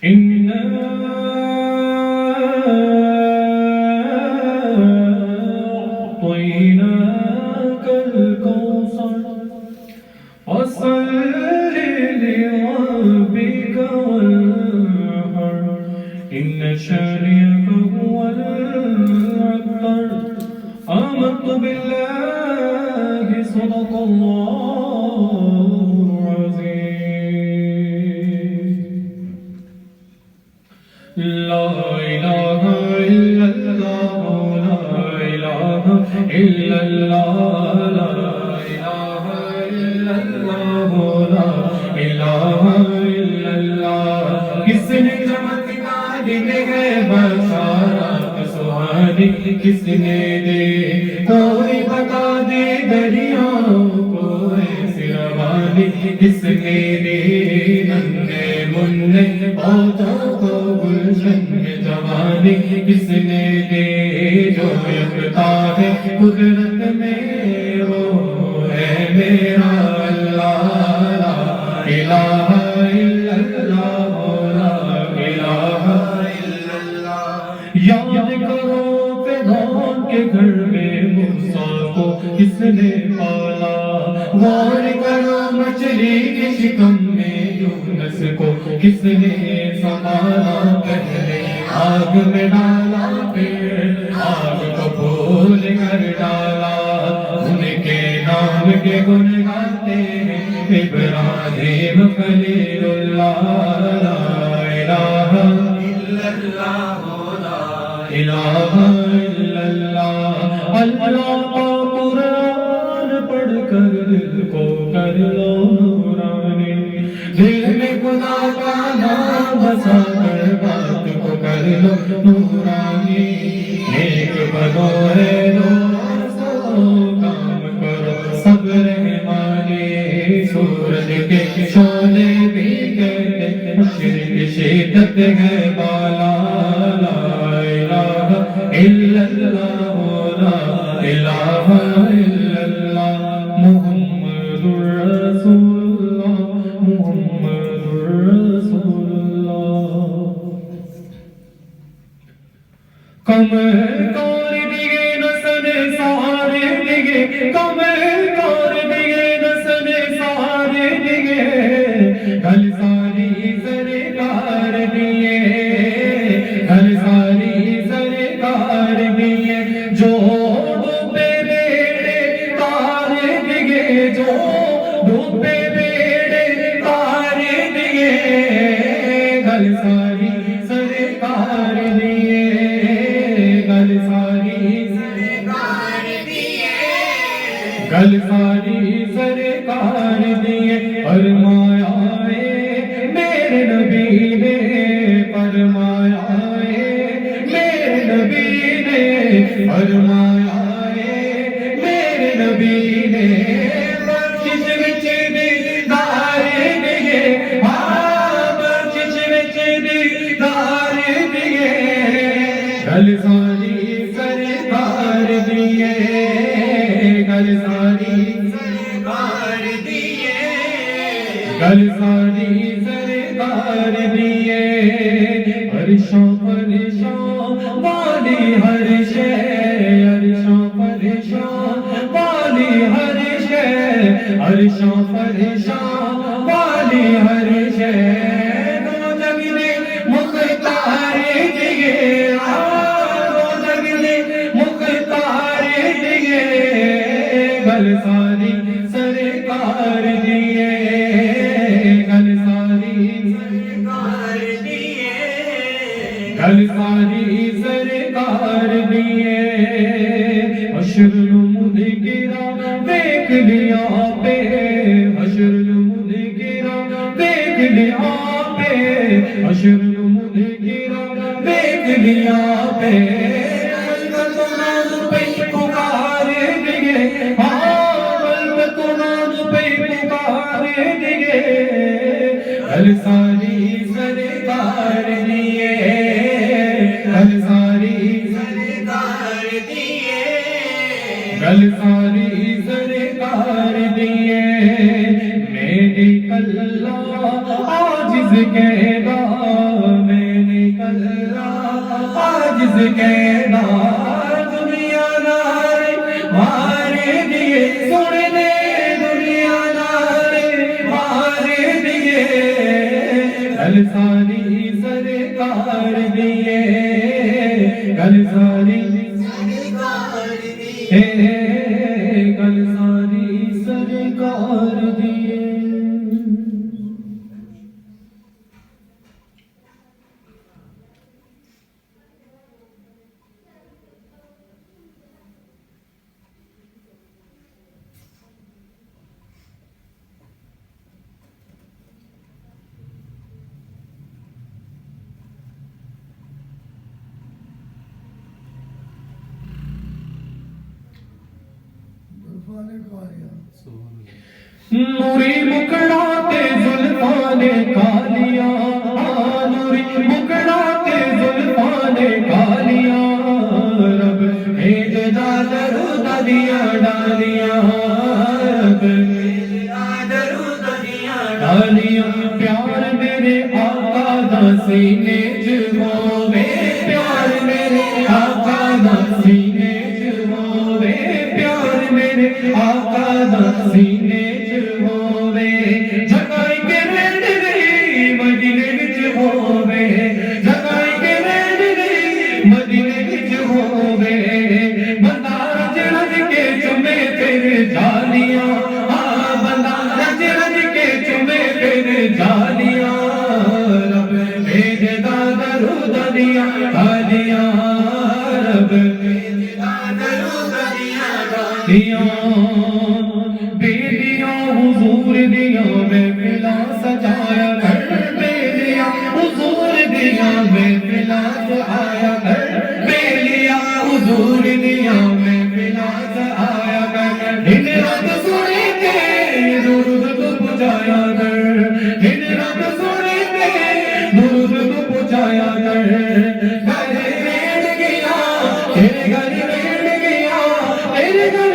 إنا أعطيناك الكوثر فصل لربك وانحر إن شانئك هو الأبتر آمنت بالله صدق الله العظيم لا إله إلا الله لا إله إلا الله لا إله إلا الله لا إله إلا الله کس نے چمتکار دینے گئے بشارت سہانی کس نے دے کوئی بتا دے دریاؤں کو ایسی روانی کس نے دے ننھے منھے پودوں کو گلشن میں جوانی کس نے دے جو یکتا ہے قدرت میں وہ ہے میرا اللہ لا الہ الا اللہ لا الہ الا اللہ یاد کرو فرعون کے گھر میں موسیٰ کو کس نے پالا غور کرو مچھلی کے شکم میں یونس کو کس نے سنبھالا پہلے آگ میں ڈالا پھر آگ کو پھول کر ڈالا ان کے نام کے گن گاتے ہیں ابراہیم خلیل اللہ لا الہ الا اللہ لا الہ الا اللہ اللہ کا قرآن پڑھ کر دل کو کر لو نورانی دل میں خدا کا نام بسا کر بات کو کر لو نورانی نیک بنو ہے دوستو کام کرو سب رحمانی سورج کے شعلے بھی کہتے مشرق شدت ہے بالا لا الہ الا اللہ لا الہ الا اللہ محمد رسول اللہ محمد رسول اللہ کمر کار دیگے نسل سہارے دیگے کمر کار دیگے نسل سہارے دیگے گل ساری سرکار دیے گل ساری سرکار دیے جو ڈوبے بیڑے تار دیگے جو ڈوبے بیڑے تار دیگے گل ساری سرکار دیے گل ساری سرکار دیے گل ساری سرکار دیے فرمایا میرے نبی نے فرمایا میرے نبی نے فرمایا میرے نبی نے بخشش وچ دیدار دیے ہاں بخشش وچ دیدار دیے گل ساری سرکار دیے گل ساری سرکار دیے گل ساری سرکار دیے عرشوں پریشان والی ہر شے عرشوں پریشان والی ہر شے عرشوں پریشان والی ہر شے دو جگ نے مختار دیے دو جگ نے مختار دیے گل ساری سرکار دیے گل ساری سرکار دیے گل ساری سرکار دیے حشر المنکرہ دیکھ لیا پہ حشر المنکرہ دیکھ لیا پہ حشر المنکرہ دیکھ لیا پہ پکار دیے گل ساری سرکار دیے گل ساری سرکار دیے گل ساری سرکار دیے کہنا میں نے کلہ عاجز کہنا دنیا نارے مار دیے سن لے دنیا نارے مار دیے کل ساری سرکار دیے کل ساری سرکار دیے کل ساری سرکار دیے نوری مکڑاتے زلفان کالیاں نوری مکڑاتے زلفان کالیاں رب بھیجدا درود دیاں ڈالیاں رب بھیجدا درود دیاں ڈالیاں پیار میرے آقا دا سینے چ ہووے پیار میرے آقا دا سینے چ ہووے پیار میرے آقا دا سینے بیلیاں حضور دیا محفلاں سجایا کر بیلیاں حضور دیا محفلاں سجایا کر بیلیاں حضور دیا محفلاں سجایا کر دن رات سنے کے درود تو پہنچایا کر دن رات سنے کے درود تو پہنچایا کر گھر بیٹھ گیا تیرے گھر بیٹھ گیا تیرے گھر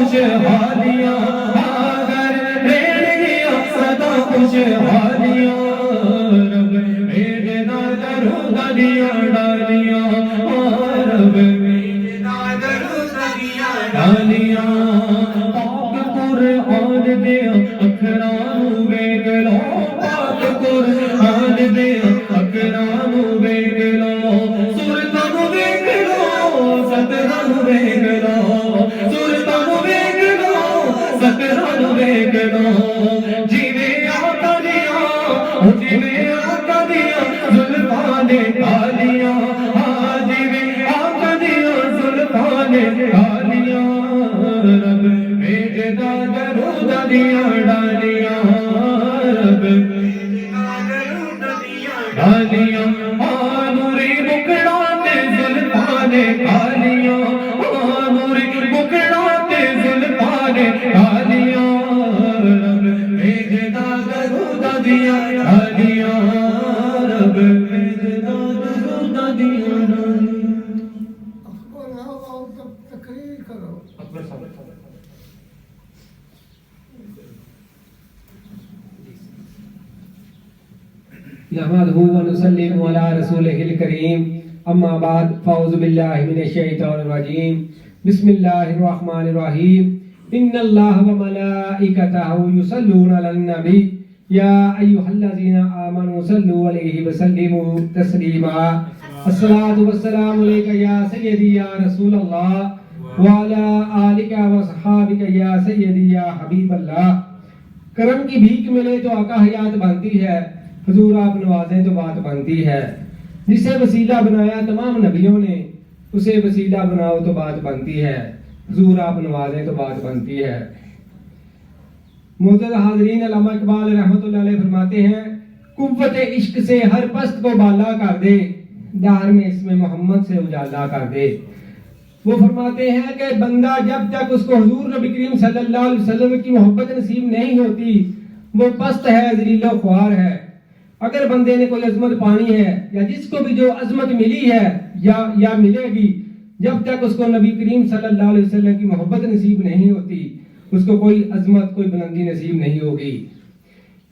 خوشحالیاں آگر بیٹھ گیا صدا خوشحالیاں رب بھیجدا درود دیاں ڈالیاں رب بھیجدا درود دیاں ڈالیاں پاک قرآن دیاں اکھراں نوں ویکھ لو پاک قرآن دیاں اکھراں نوں ویکھ لو سورتاں نوں ویکھ لو سطراں نوں ویکھ لو جیویں آقا دیا جیویں آقا دیا زلفان کالیاں جیویں آقا دیا زلفان کالیاں رب بھیجدا درود دیاں ڈالیاں رب بھیجدا درود دیاں ڈالیاں نوری مکڑاتے زلفان کالیاں نوری مکڑاتے زلفان کالیاں نحمده ونسلم على رسوله الكريم اما بعد فاعوذ بالله من الشيطان الرجيم بسم الله الرحمن الرحيم ان الله وملائكته يصلون على النبي يا ايها الذين امنوا صلوا عليه وسلموا تسليما الصلاة والسلام عليك يا سيدي يا رسول الله وعلى آلك وصحابك يا سيدي يا حبيب الله کرم کی بھیک ملے تو آقا حیات بنتی ہے حضور آپ نوازیں تو بات بنتی ہے جسے وسیلہ بنایا تمام نبیوں نے اسے وسیلہ بناؤ تو بات بنتی ہے حضور آپ نوازیں تو بات بنتی ہے معزز حاضرین علامہ اقبال رحمۃ اللہ علیہ فرماتے ہیں قوت عشق سے ہر پست کو بالا کر دے دہر میں اسم محمد سے اجالا کر دے وہ فرماتے ہیں کہ بندہ جب تک اس کو حضور نبی کریم صلی اللہ علیہ وسلم کی محبت نصیب نہیں ہوتی وہ پست ہے ذلیل و خوار ہے اگر بندے نے کوئی عظمت پانی ہے یا جس کو بھی جو عظمت ملی ہے یا ملے گی جب تک اس کو نبی کریم صلی اللہ علیہ وسلم کی محبت نصیب نہیں ہوتی اس کو کوئی عظمت کوئی بلندی نصیب نہیں ہوگی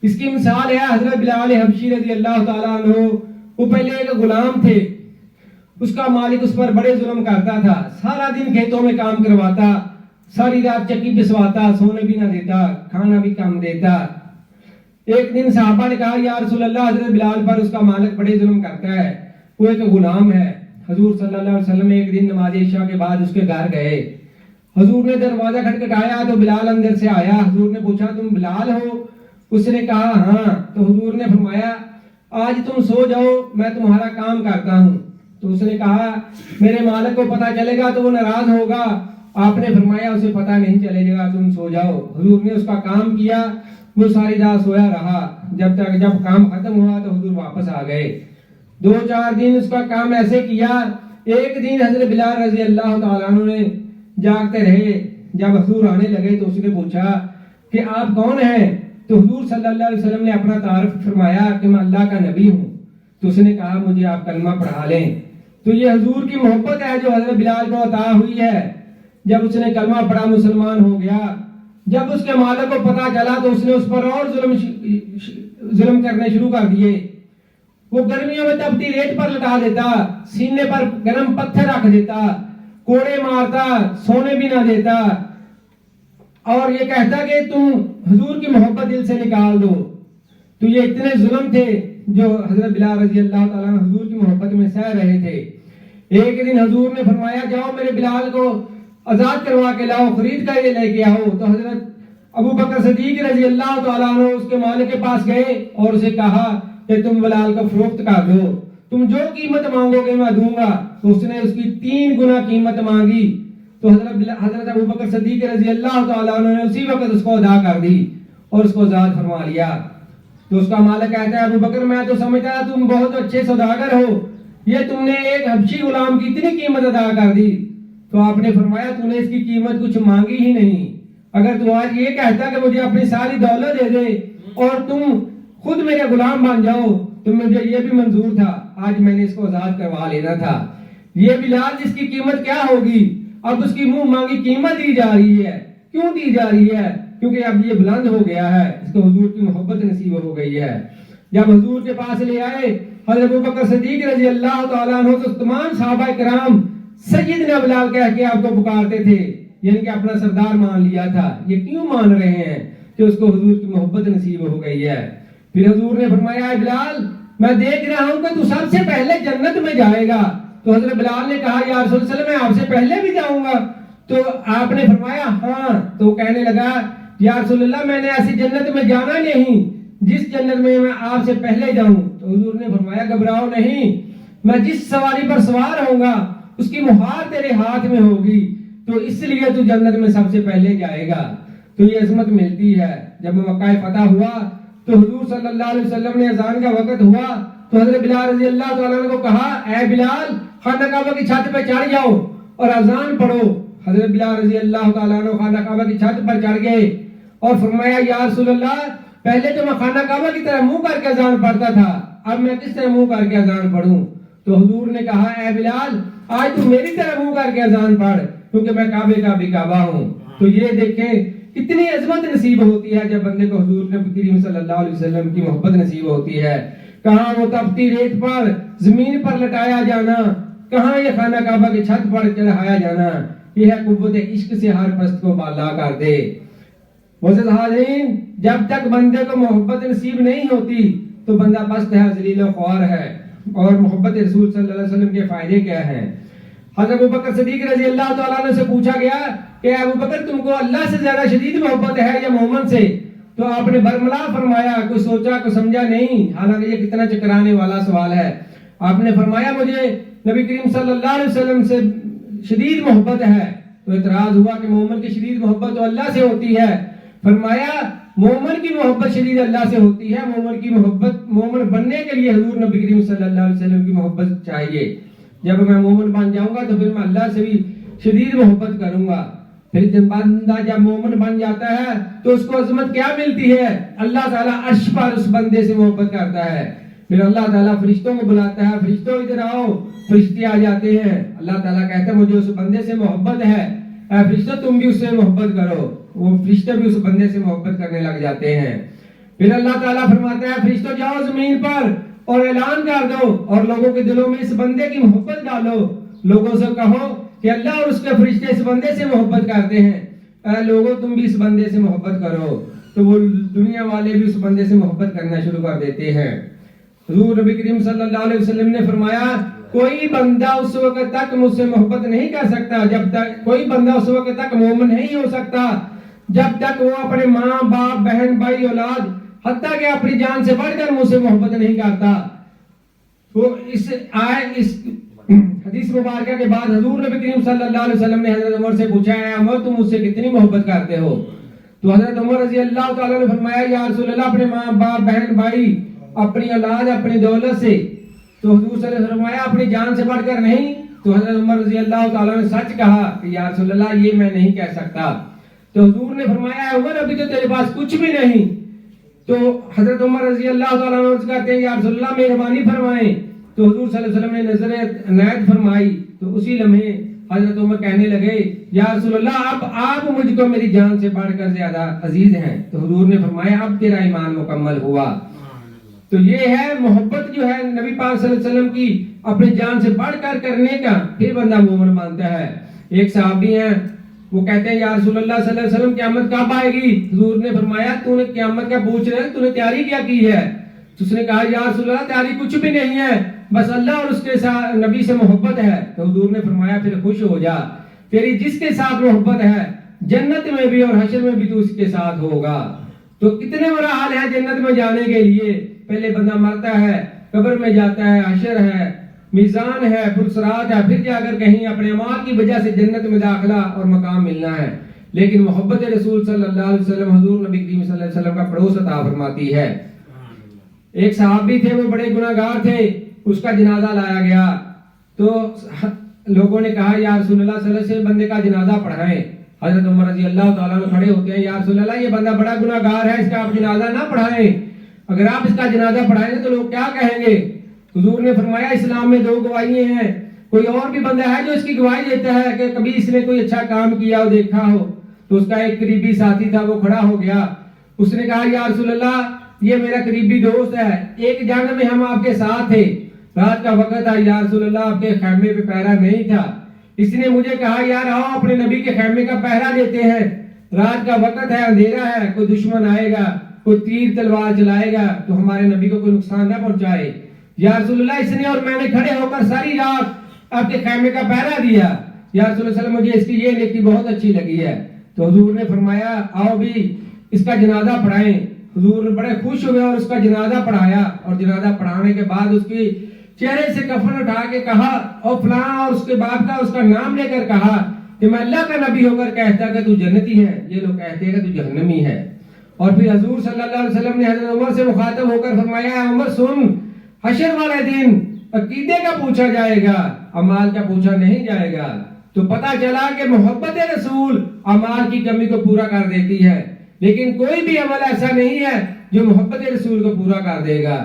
اس کی مثال ہے حضرت بلال حبشی رضی اللہ تعالیٰ عنہ. وہ پہلے ایک غلام تھے، اس کا مالک اس پر بڑے ظلم کرتا تھا، سارا دن کھیتوں میں کام کرواتا، ساری رات چکی پسواتا، سونے بھی نہ دیتا، کھانا بھی کم دیتا. ایک دن صحابہ نے کہا یا رسول اللہ، حضرت بلال پر اس کا مالک بڑے ظلم کرتا ہے، وہ ایک غلام ہے. حضور صلی اللہ علیہ وسلم ایک دن نماز عشاء کے بعد اس کے گھر گئے. حضور نے دروازہ کھٹکھٹایا تو بلال اندر سے آیا. حضور نے پوچھا تم بلال ہو؟ اس نے کہا ہاں. تو حضور نے فرمایا آج تم سو جاؤ، میں تمہارا کام کرتا ہوں. تو اس نے کہا میرے مالک کو پتہ چلے گا تو وہ ناراض ہوگا. آپ نے فرمایا اسے پتہ نہیں چلے گا، تم سو جاؤ. حضور نے اس کا کام کیا، وہ ساری رات سویا رہا. جب کام ختم ہوا تو حضور واپس آ گئے. 2-4 دن اس کا کام ایسے کیا. ایک دن حضرت بلال رضی اللہ تعالیٰ عنہ نے جاگتے رہے. جب حضور آنے لگے تو اس نے پوچھا کہ آپ کون ہیں؟ تو حضور صلی اللہ علیہ وسلم نے اپنا تعارف فرمایا کہ میں اللہ کا نبی ہوں. تو اس نے کہا مجھے آپ کلمہ پڑھا لیں. تو یہ حضور کی محبت ہے جو حضرت بلال کو عطا ہوئی ہے. جب اس نے کلمہ پڑھا مسلمان ہو گیا. جب اس کے مالک کو پتہ چلا تو اس نے اس پر اور ظلم کرنے شروع کر دیے. وہ گرمیوں میں تپتی ریت پر لٹا دیتا، سینے پر گرم پتھر رکھ دیتا، کوڑے مارتا، سونے بھی نہ دیتا، اور یہ کہتا کہ تم حضور کی محبت دل سے نکال دو. تو یہ اتنے ظلم تھے جو حضرت بلال رضی اللہ تعالیٰ عنہ حضور کی محبت میں سہ رہے تھے. ایک دن حضور نے فرمایا جاؤ میرے بلال کو آزاد کروا کے لاؤ، خرید کر یہ لے کے آؤ. تو حضرت ابو بکر صدیق رضی اللہ تعالیٰ عنہ اس کے مالک کے پاس گئے اور اسے کہا کہ تم بلال کو فروخت کر دو، تم جو قیمت مانگو گے میں دوں گا. تو اس نے اس کی 3 گنا قیمت مانگی. تو حضرت ابو بکر صدیق رضی اللہ تعالیٰ عنہ نے اسی وقت اس کو ادا کر دی اور اس کو آزاد فرما لیا. تو اس کا مالک کہتا ہے ابو بکر میں تو سمجھتا تم بہت اچھے سوداگر ہو، یہ تم نے ایک حبشی غلام کی اتنی قیمت ادا کر دی. تو آپ نے فرمایا تو نے اس کی قیمت کچھ مانگی ہی نہیں. اگر تو آج یہ کہتا کہ مجھے اپنی ساری دولت دے دے اور تم خود میرے غلام بن جاؤ تو مجھے یہ بھی منظور تھا. آج میں نے اس کو آزاد کروا لینا تھا. یہ بلال جس کی قیمت کیا ہوگی، اب اس کی منہ مانگی قیمت دی جا رہی ہے. کیوں دی جا رہی ہے؟ کیونکہ اب یہ بلند ہو گیا ہے، اس کو حضور کی محبت نصیب ہو گئی ہے. جب حضور کے پاس لے آئے حضرت ابوبکر صدیق رضی اللہ تعالیٰ عنہ تو تمام صحابہ کرام سیدنا بلال کہہ کے آپ کو پکارتے تھے، یعنی کہ اپنا سردار مان لیا تھا. یہ کیوں مان رہے ہیں؟ کہ اس کو حضور کی محبت نصیب ہو گئی ہے. پھر حضور نے فرمایا اے بلال میں دیکھ رہا ہوں کہ تو سب سے پہلے جنت میں جائے گا. تو حضرت بلال نے کہا یا رسول اللہ میں آپ سے پہلے بھی جاؤں گا. تو آپ نے فرمایا ہاں. تو کہنے لگا یا رسول اللہ میں نے ایسی جنت میں جانا نہیں جس جنت میں آپ سے پہلے جاؤں. تو حضور نے فرمایا گھبراؤ نہیں، میں جس سواری پر سوار ہوں گا اس کی مہار تیرے ہاتھ میں ہوگی، تو اس لیے تو جنت میں سب سے پہلے جائے گا. تو یہ عظمت ملتی ہے. جب مکہ فتح ہوا تو حضور صلی اللہ علیہ وسلم نے اذان کا وقت ہوا تو حضرت بلال رضی اللہ تعالیٰ عنہ کو کہا اے بلال خانہ کعبہ کی چھت پہ چڑھ جاؤ اور اذان پڑھو. حضرت بلال رضی اللہ تعالیٰ عنہ خانہ کعبہ کی چھت پر چڑھ گئے اور فرمایا یا رسول اللہ پہلے تو میں خانہ کعبہ کی طرح منہ کر کے اذان پڑھتا تھا، اب میں کس طرح منہ کر کے اذان پڑھوں؟ تو حضور نے کہا اے بلال آج تو میری طرح منہ کر کے اذان پڑھ کیونکہ میں کعبے کا بھی کعبہ ہوں. تو یہ دیکھیں کتنی عظمت نصیب ہوتی ہے جب بندے کو حضور نبی کریم صلی اللہ علیہ وسلم کی محبت نصیب ہوتی ہے. کہاں وہ تپتی ریت پر زمین پر لٹایا جانا، کہاں یہ خانہ کعبہ کی چھت پر چڑھایا جانا. یہ ہے قوت عشق سے ہر پست کو بالا کر دے. معزز حاضرین جب تک بندے کو محبت نصیب نہیں ہوتی تو بندہ پست ہے، ذلیل و خوار ہے. اور محبت رسول صلی اللہ علیہ وسلم کے فائدے کیا ہیں؟ حضرت ابوبکر صدیق رضی اللہ تعالیٰ عنہ سے پوچھا گیا کہ ابوبکر تم کو اللہ سے زیادہ شدید محبت ہے یا مومن سے؟ تو آپ نے برملا فرمایا، کوئی سوچا کوئی سمجھا نہیں، حالانکہ یہ کتنا چکرانے والا سوال ہے. آپ نے فرمایا مجھے نبی کریم صلی اللہ علیہ وسلم سے شدید محبت ہے. تو اعتراض ہوا کہ مومن کی شدید محبت تو اللہ سے ہوتی ہے. فرمایا مومن کی محبت شدید اللہ سے ہوتی ہے. مومن کی محبت مومن بننے کے لیے حضور نبی کریم صلی اللہ علیہ وسلم کی محبت چاہیے. جب میں مومن بن جاؤں گا تو پھر میں اللہ سے بھی شدید محبت کروں گا. پھر بندہ جب مومن بن جاتا ہے تو اس کو عظمت کیا ملتی ہے؟ اللہ تعالیٰ عرش پر اس بندے سے محبت کرتا ہے. پھر اللہ تعالیٰ فرشتوں کو بلاتا ہے، فرشتوں ادھر آؤ. فرشتے آ جاتے ہیں. اللہ تعالیٰ کہتا ہے مجھے اس بندے سے محبت ہے، اے فرشتوں تم بھی اس سے محبت کرو. وہ فرشتے بھی اس بندے سے محبت کرنے لگ جاتے ہیں. پھر اللہ تعالیٰ فرماتا ہے فرشتوں جاؤ زمین پر اور اعلان کر دو اور لوگوں کے دلوں میں اس بندے کی محبت ڈالو، لوگوں سے کہو کہ اللہ اور اس کے فرشتے اس بندے سے محبت کرتے ہیں، اے لوگوں تم بھی اس بندے سے محبت کرو، تو وہ دنیا والے بھی اس بندے سے محبت کرنا شروع کر دیتے ہیں۔ حضور نبی کریم صلی اللہ علیہ وسلم نے فرمایا کوئی بندہ اس وقت تک مجھ سے محبت نہیں کر سکتا جب تک، کوئی بندہ اس وقت تک مومن نہیں ہو سکتا جب تک وہ اپنے ماں باپ بہن بھائی اولاد حتیٰ کہ اپنی جان سے بڑھ کر مجھ سے محبت نہیں کرتا۔ تو اس حدیث مبارکہ کے بعد حضور نبی کریم صلی اللہ علیہ وسلم نے حضرت عمر سے پوچھا ہے عمر تم مجھ سے کتنی محبت کرتے ہو؟ تو حضرت عمر رضی اللہ تعالیٰ نے فرمایا یا رسول اللہ اپنے ماں باپ بہن بھائی اپنی اولاد اپنی دولت سے۔ تو حضور صلی اللہ علیہ وسلم نے فرمایا اپنی جان سے بڑھ کر نہیں؟ تو حضرت عمر رضی اللہ تعالیٰ نے سچ کہا کہ یا رسول اللہ یہ میں نہیں کہہ سکتا۔ تو حضور نے فرمایا عمر ابھی تو تیرے پاس کچھ بھی نہیں۔ تو حضرت عمر رضی اللہ تعالیٰ عنہ کہتے ہیں یا رسول اللہ مہربانی فرمائیں۔ تو حضور صلی اللہ علیہ وسلم نے نظر عنایت فرمائی تو اسی لمحے حضرت عمر کہنے لگے یا رسول اللہ اب آپ مجھ کو میری جان سے بڑھ کر زیادہ عزیز ہیں۔ تو حضور نے فرمایا اب تیرا ایمان مکمل ہوا۔ تو یہ ہے محبت جو ہے نبی پاک صلی اللہ علیہ وسلم کی اپنی جان سے بڑھ کر کرنے کا، پھر بندہ مومن مانتا ہے۔ ایک صحابی ہیں وہ کہتے ہیں یا رسول اللہ صلی اللہ علیہ وسلم قیامت کب آئے گی؟ حضور نے فرمایا تو نے قیامت کا پوچھ رہے ہیں تو نے تیاری کیا کی ہے؟ تو اس نے کہا یا رسول اللہ تیاری کچھ بھی نہیں ہے، بس اللہ اور اس کے ساتھ نبی سے محبت ہے۔ تو حضور نے فرمایا پھر خوش ہو جا، تیری جس کے ساتھ محبت ہے جنت میں بھی اور حشر میں بھی تو اس کے ساتھ ہوگا۔ تو کتنے مراحل ہیں جنت میں جانے کے لیے؟ پہلے بندہ مرتا ہے، قبر میں جاتا ہے، حشر ہے، میزان ہے، پھر صراط ہے، پھر جا کر کہیں اپنے اعمال کی وجہ سے جنت میں داخلہ اور مقام ملنا ہے۔ لیکن محبت رسول صلی اللہ علیہ وسلم حضور نبی کریم صلی اللہ علیہ وسلم کا پڑوس عطا فرماتی ہے۔ ایک صحابی تھے وہ بڑے گناہگار تھے، اس کا جنازہ لایا گیا تو لوگوں نے کہا یا رسول اللہ صلی اللہ علیہ وسلم بندے کا جنازہ پڑھائیں۔ حضرت عمر رضی اللہ تعالیٰ عنہ کھڑے ہوتے ہیں یا رسول اللہ یہ بندہ بڑا گناہگار ہے، اس کا آپ جنازہ نہ پڑھائیں، اگر آپ اس کا جنازہ پڑھائیں گے تو لوگ کیا کہیں گے؟ حضور نے فرمایا اسلام میں دو گواہی ہیں، کوئی اور بھی بندہ ہے جو اس کی گواہی دیتا ہے کہ کبھی اس نے کوئی اچھا کام کیا ہو دیکھا ہو۔ تو اس کا ایک قریبی ساتھی تھا وہ کھڑا ہو گیا، اس نے کہا یا رسول اللہ یہ میرا قریبی دوست ہے، ایک جنگ میں ہم آپ کے ساتھ تھے، رات کا وقت تھا یا رسول اللہ آپ کے خیمے پہ پہرا نہیں تھا، اس نے مجھے کہا یار آؤ اپنے نبی کے خیمے کا پہرا دیتے ہیں، رات کا وقت ہے اندھیرا ہے، کوئی دشمن آئے گا کوئی تیر تلوار چلائے گا تو ہمارے نبی کو کوئی نقصان نہ پہنچائے۔ یا رسول اللہ اس نے اور میں نے کھڑے ہو کر ساری رات آپ کے خیمے کا پہرا دیا، یا رسول اللہ صلی اللہ علیہ وسلم مجھے اس کی یہ نیکی بہت اچھی لگی ہے۔ تو حضور نے فرمایا آؤ بھی اس کا جنازہ پڑھائیں۔ حضور بڑے خوش ہوئے اور اس کا جنازہ پڑھایا، اور جنازہ پڑھانے کے بعد اس کی چہرے سے کفن اٹھا کے کہا اور فلاں اور اس کے باپ کا اس کا نام لے کر کہا کہ میں اللہ کا نبی ہو کر کہتا کہ تو جنتی ہے، یہ لوگ کہتے ہیں کہ تو جہنمی ہے۔ اور پھر حضور صلی اللہ علیہ وسلم نے حضرت عمر سے مخاطب ہو کر فرمایا عمر سن، حشر والے دن عقیدے کا پوچھا جائے گا، اعمال کا پوچھا نہیں جائے گا۔ تو پتہ چلا کہ محبت رسول اعمال کی کمی کو پورا کر دیتی ہے، لیکن کوئی بھی عمل ایسا نہیں ہے جو محبت رسول کو پورا کر دے گا۔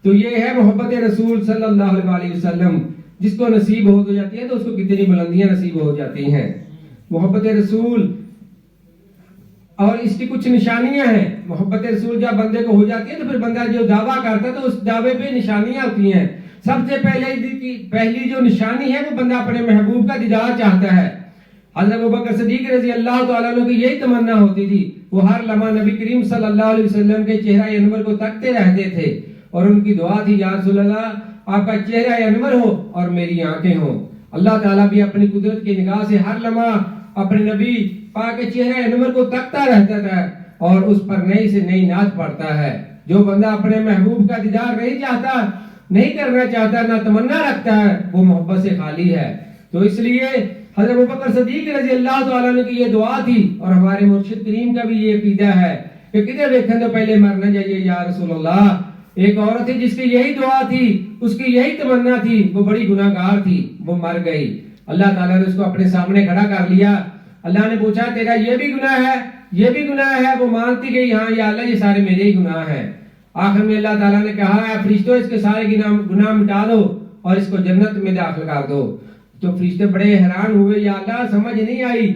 تو یہ ہے محبت رسول صلی اللہ علیہ وسلم، جس کو نصیب ہو جاتی ہے تو اس کو کتنی بلندیاں نصیب ہو جاتی ہیں۔ محبت رسول اور اس کی کچھ نشانیاں ہیں۔ محبت رسول جب بندے کو ہو جاتی ہے تو پھر بندہ جو دعویٰ کرتا ہے تو اس دعوے پہ نشانیاں ہوتی ہیں۔ سب سے پہلی جو نشانی ہے وہ بندہ اپنے محبوب کا دیدار چاہتا ہے۔ حضرت ابوبکر صدیق رضی اللہ تعالیٰ عنہ کی یہی تمنا ہوتی تھی، وہ ہر لمحہ نبی کریم صلی اللہ علیہ وسلم کے چہرہ انور کو تکتے رہتے تھے، اور ان کی دعا تھی یا رسول اللہ آپ کا چہرہ انور ہو اور میری آنکھیں ہوں۔ اللہ تعالیٰ بھی اپنی قدرت کی نگاہ سے ہر لمحہ اپنے نبی پاک کے چہرہ انور کو تکتا رہتا تھا اور اس پر نئی سے نئی نعت پڑھتا ہے۔ جو بندہ اپنے محبوب کا دیدار نہیں چاہتا، نہیں کرنا چاہتا، نہ تمنا رکھتا ہے، وہ محبت سے خالی ہے۔ تو اس لیے حضرت ابوبکر صدیق رضی اللہ تعالیٰ عنہ کی یہ دعا تھی، اور ہمارے مرشد کریم کا بھی یہ عقیدہ ہے کہ کدھر دیکھیں تو پہلے مرنا چاہیے یا رسول اللہ۔ ایک عورت تھی جس کی یہی دعا تھی، اس کی یہی تمنا تھی، وہ بڑی گناہگار تھی، وہ مر گئی۔ اللہ تعالیٰ نے اس کو اپنے سامنے کھڑا کر لیا۔ اللہ نے پوچھا تیرا یہ بھی گناہ ہے، یہ بھی گناہ ہے؟ وہ مانتی گئی ہاں یا اللہ یہ سارے میرے ہی گناہ ہیں۔ آخر میں اللہ تعالیٰ نے کہا ہے فرشتوں اس کے سارے گناہ مٹا دو اور اس کو جنت میں داخل کر دو۔ تو فرشتے بڑے حیران ہوئے، یا اللہ سمجھ نہیں آئی۔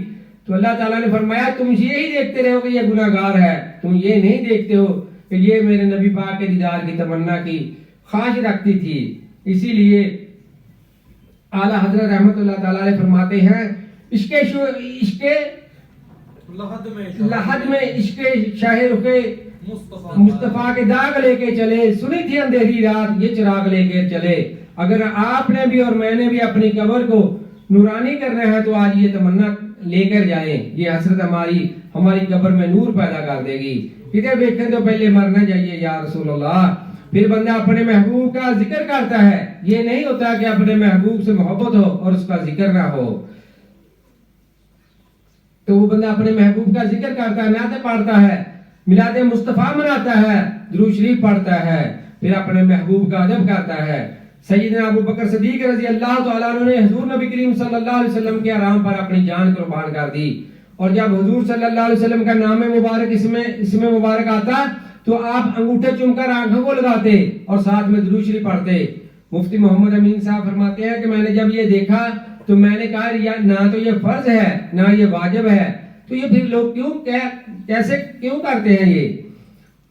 تو اللہ تعالیٰ نے فرمایا تم یہی دیکھتے رہو کہ یہ گناہگار ہے، تم یہ نہیں دیکھتے ہو کہ یہ میرے نبی پاک کے دیدار کی تمنا کی خواہش رکھتی تھی. اسی لیے اعلیٰ حضرت رحمت اللہ تعالیٰ علیہ فرماتے ہیں عشق لحد میں عشق شاہ رخ مصطفیٰ کے داغ لے کے چلے، سنی تھی اندھیری رات یہ چراغ لے کے چلے. اگر آپ نے بھی اور میں نے بھی اپنی قبر کو نورانی کرنا ہے تو آج یہ تمنا لے کر جائیں. یہ حسرت ہماری قبر میں نور پیدا کر دے گی. ادھر دیکھیں تو پہلے مرنا چاہیے یا رسول اللہ. پھر بندہ اپنے محبوب کا ذکر کرتا ہے. یہ نہیں ہوتا کہ اپنے محبوب سے محبت ہو اور اس کا ذکر نہ ہو. تو وہ بندہ اپنے محبوب کا ذکر کرتا ہے، نعتیں پڑھتا ہے، میلاد مصطفیٰ مناتا ہے، درود شریف پڑھتا ہے، پھر اپنے محبوب کا ادب کرتا ہے. سیدنا ابو بکر صدیق رضی اللہ تعالیٰ عنہ نے حضور نبی کریم صلی اللہ علیہ وسلم کے آرام پر اپنی جان قربان کر دی. اور جب حضور صلی اللہ علیہ وسلم کا نام مبارک اس میں مبارک آتا تو آپ انگوٹھے چوم کر آنکھوں کو لگاتے اور ساتھ میں درود شریف پڑھتے. مفتی محمد امین صاحب فرماتے ہیں کہ میں نے جب یہ دیکھا تو میں نے کہا نہ تو یہ فرض ہے نہ یہ واجب ہے، تو یہ پھر لوگ کیسے کرتے ہیں یہ.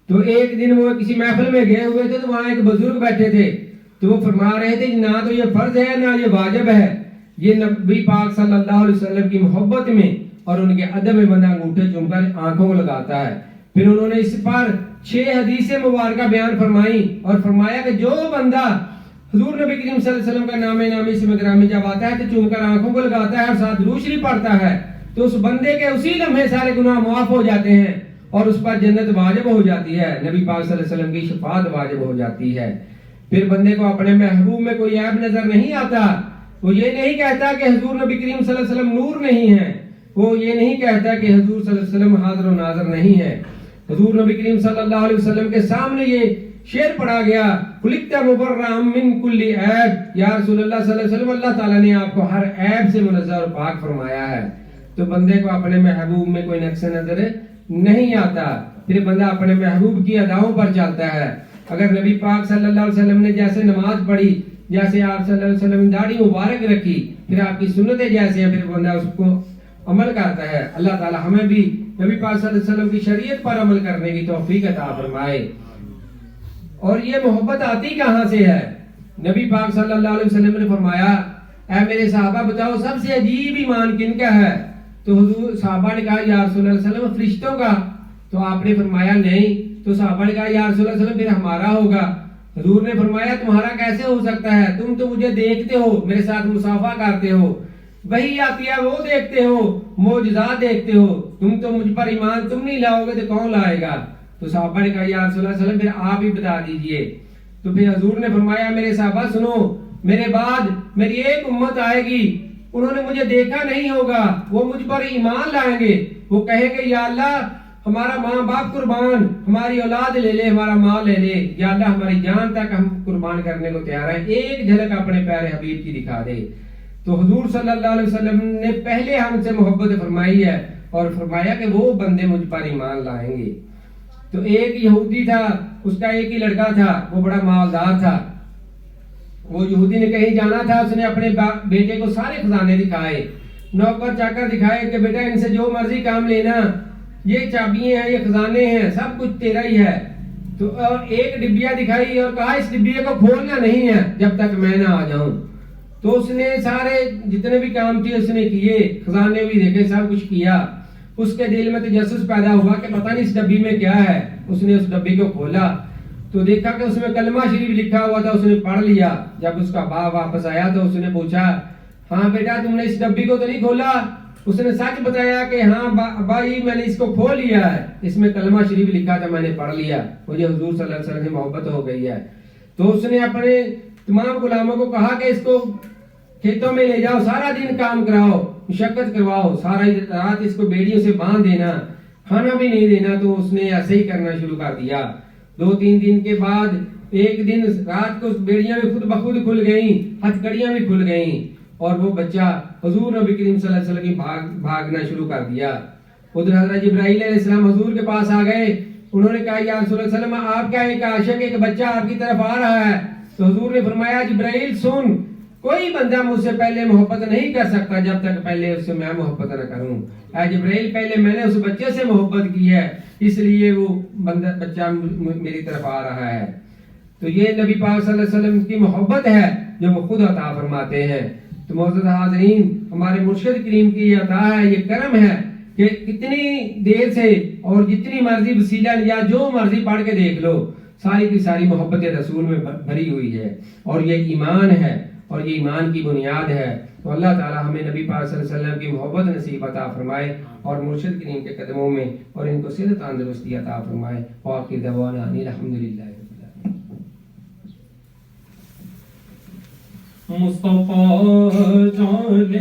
تو ایک دن وہ کسی محفل میں گئے ہوئے تھے تو وہاں ایک بزرگ بیٹھے تھے تو وہ فرما رہے تھے نہ تو یہ فرض ہے نہ یہ واجب ہے. یہ نبی پاک صلی اللہ علیہ وسلم کی محبت میں اور ان کے ادب میں بندہ انگوٹھے چوم کر آنکھوں کو لگاتا ہے. پھر انہوں نے اس پر 6 حدیث مبارکہ بیان فرمائی اور فرمایا کہ جو بندہ حضور نبی کریم صلی اللہ علیہ وسلم کا نام نامی اسم گرامی جب آتا ہے تو چوم کر آنکھوں کو لگاتا ہے اور ساتھ درود شریف پڑھتا ہے تو اس بندے کے اسی لمحے سارے گناہ معاف ہو جاتے ہیں اور اس پر جنت واجب ہو جاتی ہے، نبی پاک صلی اللہ علیہ وسلم کی شفاعت واجب ہو جاتی ہے. پھر بندے کو اپنے محبوب میں کوئی عیب نظر نہیں آتا. وہ یہ نہیں کہتا کہ حضور نبی کریم صلی اللہ علیہ وسلم نور نہیں ہے، وہ یہ نہیں کہتا کہ حضور صلی اللہ علیہ وسلم حاضر و ناظر نہیں ہے. حضور نبی کریم صلی اللہ علیہ وسلم کے سامنے یہ شعر پڑھا گیا خلقت مبرئا من کل عیب، یا رسول اللہ صلی اللہ علیہ وسلم اللہ تعالیٰ نے آپ کو ہر عیب سے منزہ اور پاک فرمایا ہے. تو بندے کو اپنے محبوب میں کوئی نقص نظر نہیں آتا. پھر بندہ اپنے محبوب کی اداؤں پر چلتا ہے. اگر نبی پاک صلی اللہ علیہ وسلم نے جیسے نماز پڑھی، جیسے آپ صلی اللہ علیہ وسلم نے داڑھی مبارک رکھی، پھر آپ کی سنتیں جیسے ہیں، پھر بندہ اس کو عمل کرتا ہے. اللہ تعالیٰ ہمیں بھی نبی پاک صلی اللہ علیہ وسلم کی شریعت پر عمل کرنے کی توفیق عطا فرمائے. اور یہ محبت آتی کہاں سے ہے؟ نبی پاک صلی اللہ علیہ وسلم نے فرمایا اے میرے صحابہ بتاؤ سب سے عجیب ایمان کن کا ہے؟ تو حضور صحابہ نے کہا یا رسول اللہ صلی اللہ علیہ وسلم فرشتوں کا. تو آپ نے فرمایا نہیں. تو صحابہ نے کہا یا رسول اللہ صلی اللہ علیہ وسلم پھر ہمارا ہوگا. حضور نے فرمایا تمہارا کیسے ہو سکتا ہے؟ تم تو مجھے دیکھتے ہو، میرے ساتھ مصافحہ کرتے ہو، وہی آتی ہے وہ دیکھتے ہو، معجزات دیکھتے ہو، تم تو مجھ پر ایمان تم نہیں لاؤ گے تو کون لائے گا؟ تو صحابہ نے کہا یا رسول اللہ صلی اللہ علیہ وسلم پھر آپ ہی بتا دیجئے. تو پھر حضور نے فرمایا میرے صحابہ سنو، میرے بعد میری ایک امت آئے گی، انہوں نے مجھے دیکھا نہیں ہوگا، وہ مجھ پر ایمان لائیں گے، وہ کہیں گے یا اللہ ہمارا ماں باپ قربان، ہماری اولاد لے لے، ہمارا مال لے لے، یا اللہ ہماری جان تک ہم قربان کرنے کو تیار ہیں، ایک جھلک اپنے پیارے حبیب کی دکھا دے. تو حضور صلی اللہ علیہ وسلم نے پہلے ہم سے محبت فرمائی ہے اور فرمایا کہ وہ بندے مجھ پر ایمان لائیں گے. تو ایک یہودی تھا، اس کا ایک ہی لڑکا تھا، وہ بڑا مالدار تھا. وہ یہودی نے کہیں جانا تھا، اس نے اپنے بیٹے کو سارے خزانے دکھائے، نوکر چاکر دکھائے کہ بیٹا ان سے جو مرضی کام لینا، یہ چابیاں ہیں، یہ خزانے ہیں، سب کچھ تیرا ہی ہے. تو اور ایک ڈبیا دکھائی اور کہا اس ڈبیا کو کھولنا نہیں ہے جب تک میں نہ آ جاؤں. تو اس نے سارے جتنے بھی کام تھے اس نے کیے، خزانے بھی دیکھے، سب کچھ کیا. اس کے دل میں تجسس پیدا ہوا کہ پتہ نہیں اس ڈبی میں کیا ہے. اس نے اس ڈبی کو کھولا تو دیکھا کہ اس میں کلمہ شریف لکھا ہوا تھا، اس نے پڑھ لیا. جب اس کا باپ واپس آیا تو اس نے پوچھا ہاں بیٹا تم نے اس ڈبی کو تو نہیں کھولا؟ اس نے سچ بتایا کہ ہاں بھائی میں نے اس کو کھول لیا ہے، اس میں کلمہ شریف لکھا تھا، میں نے پڑھ لیا، مجھے حضور صلی اللہ علیہ وسلم سے محبت ہو گئی ہے. تو اس نے اپنے تمام غلاموں کو کہا کہ اس کو کھیتوں میں لے جاؤ، سارا دن کام کراؤ، مشقت کرواؤ، سارا رات اس کو بیڑیوں سے باندھ دینا، کھانا بھی نہیں دینا. تو اس نے ایسے ہی کرنا شروع کر دیا. 2-3 دن کے بعد ایک دن رات کو بیڑیاں بھی خود بخود کھل گئیں، ہتھ کڑیاں بھی کھل گئیں اور وہ بچہ حضور نبی کریم صلی اللہ علیہ وسلم کی بھاگنا شروع کر دیا. ادھر حضرت جبرائیل علیہ السلام حضور کے پاس آ گئے. انہوں نے کہا یا رسول اللہ صلی اللہ علیہ وسلم آپ کیا ایک عاشق ایک بچہ آپ کی طرف آ رہا ہے. تو حضور نے فرمایا جبرائیل سن، کوئی بندہ مجھ سے پہلے محبت نہیں کر سکتا جب تک پہلے اس سے میں محبت نہ کروں. اے جبرائیل پہلے میں نے اس بچے سے محبت کی ہے اس لیے وہ بچہ میری طرف آ رہا ہے. تو یہ نبی پاک صلی اللہ علیہ وسلم کی محبت ہے جو وہ خود عطا فرماتے ہیں. تو معزز حاضرین ہمارے مرشد کریم کی یہ عطا ہے, یہ کرم ہے کہ کتنی دیر سے اور جتنی مرضی وسیلہ یا جو مرضی پڑھ کے دیکھ لو ساری کی ساری محبت رسول میں بھری ہوئی ہے اور یہ ایمان ہے اور یہ ایمان کی بنیاد ہے. تو اللہ تعالی ہمیں نبی پاک صلی اللہ علیہ وسلم کی محبت نصیب عطا فرمائے اور مرشد کریم کے قدموں میں اور ان کو صحت تندرستی عطا فرمائے. وآخر دعوانا ان الحمدللہ. مصطفیٰ جان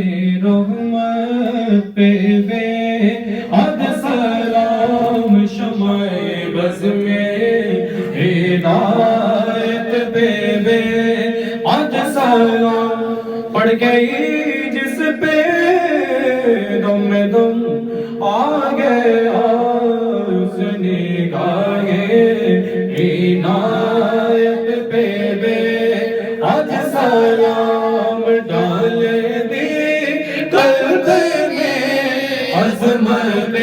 رحمت پہ بے حد سلام شمع بز میں ہدایت پہ بے حد سلام پڑ گئی جس پہ دم دم آ گیا اس نگاہ عنایت پہ بے حد سلام ڈال دی قلب میں عظمت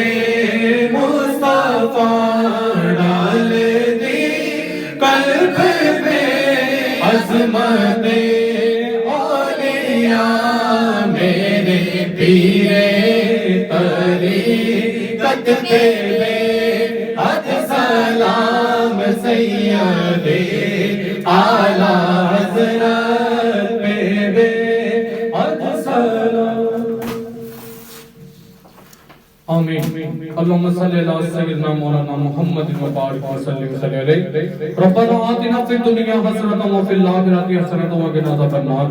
مصطفیٰ ڈال دی قلب میں عظمت اولیاء میرے پیر طریقت پہ بے حد سلام سید اعلیٰ حضرت پہ بے حد سلام. آمین. اللهم صل على سيدنا مولانا محمد وبارك وسلم عليه. ربنا آتنا في الدنيا حسنة وفي الآخرة حسنة وقنا عذاب النار.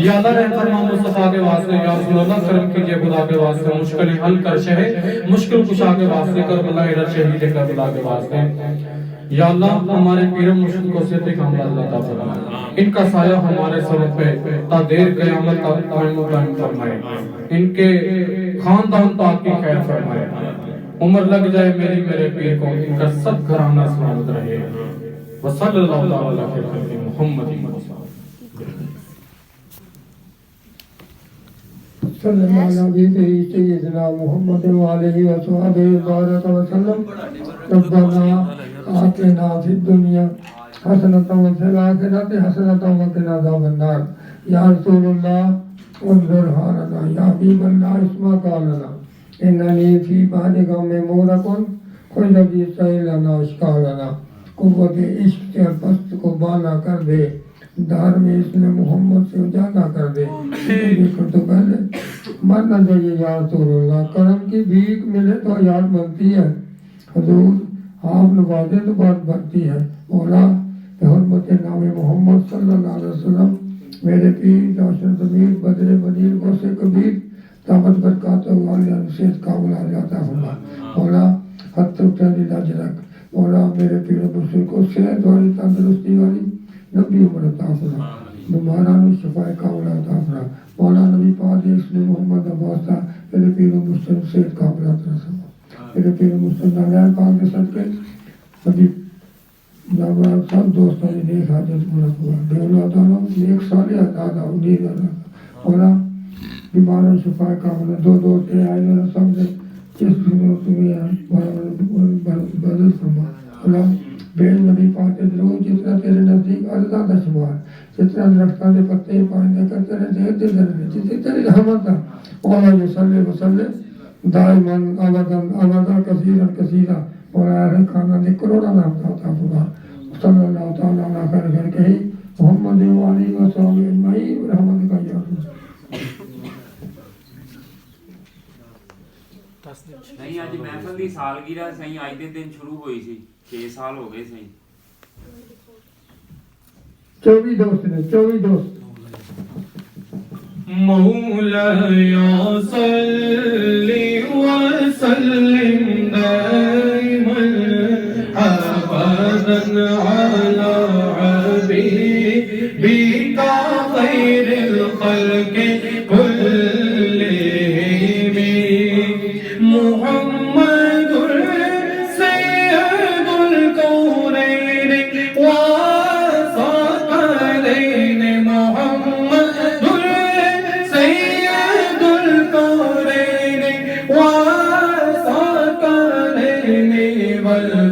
یا اللہ رحم فرما مصطفیٰ کے واسطے, یا رسول اللہ کرم کیجئے خدا کے واسطے, مشکل حل کر شہ مشکل کشا کے واسطے, کربلا شہید کربلا کے واسطے. یا اللہ ہمارے پیر مرشد کو صحت کاملہ عطا فرمائے, ان کا سایہ ہمارے سر پہ تا دیر قیامت تک قائم و دائم فرمائے, ان کے خاندان تک کی خیر فرمائے, عمر لگ جائے میری میرے پیر کو, ان کا سب گھرانہ سلامت رہے. وصلی اللہ علیہ محمد صلی اللہ علیہ سیدنا محمد وعلیہ وصحبہ بارک وسلم. ربنا آتنا فی الدنیا حسنۃ وفی الآخرۃ حسنۃ وقنا عذاب النار. یا رسول اللہ انظر حالنا, یا حبیب اللہ اسمع قولنا, اننی فی بعد قوم مورکن خذ بیسعی لنا اشکالنا. قوت عشق سے پست کو بالا کر دے, دار میں اس نے محمد سے اجالا کر دے. دیکھو تو پہلے مرنا چاہیے یا رسول اللہ, کرم کی بھیک ملے تو یاد بنتی ہے. حضور آپ نوازے تو بات بنتی ہے. مولا حرمت نام محمد صلی اللہ علیہ وسلم میرے پیر روشن ضمیر بدر بدیر غوث کبیر طاقت برکات والی صحت کاملہ عطا فرما. مولا حد تک لاج رکھ. مولا میرے پیر مرشد کو صحت والی تندرستی والی نبی عمر عطا فرما, بیماران شفا کاملہ عطا فرما. مولا نبی پاک اس نے محمد عباس تھا میرے پیر مرشد صحت کاملہ عطا فرما. میرے پیر مرشد نالائن پاک کے صدقے نبی سب دوستوں نے نیک حاجت پورا ہوا, بے اولادانوں نیک صالح دادا امید اللہ. مولا بیماروں شفا کاملہ دو دوست آئے میرا سب سے جس دنوں تمہیں بدل فرما. مولا بے نبی پاک کے درود جتنا تیرے نزدیک اللہ کا شمار, جتنا درختوں کے پتے پانی کر تیرے زہر دے درنے جتنی تیری رحمت ہے. مولا جو صلی وسلم دائماً ابدا کثیرا کثیرا. مولا ہر کھانا نے کروڑا نام عطا فرما. صلی اللہ تعالیٰ علیہ خیر خیر کہی محمد والی و صحابہ اجمعین رحمت کا یا نہیں اج محفل دی سالگرہ سہی اج دے دن شروع ہوئی سی 6 سال ہو گئے سہی 24 دوست نے 24 دوست. مولاي صل وسلم دائما ابدا على حبيبك خير الخلق كلهم محمد سيد الكونين وثقلين محمد وعسى كان والفجر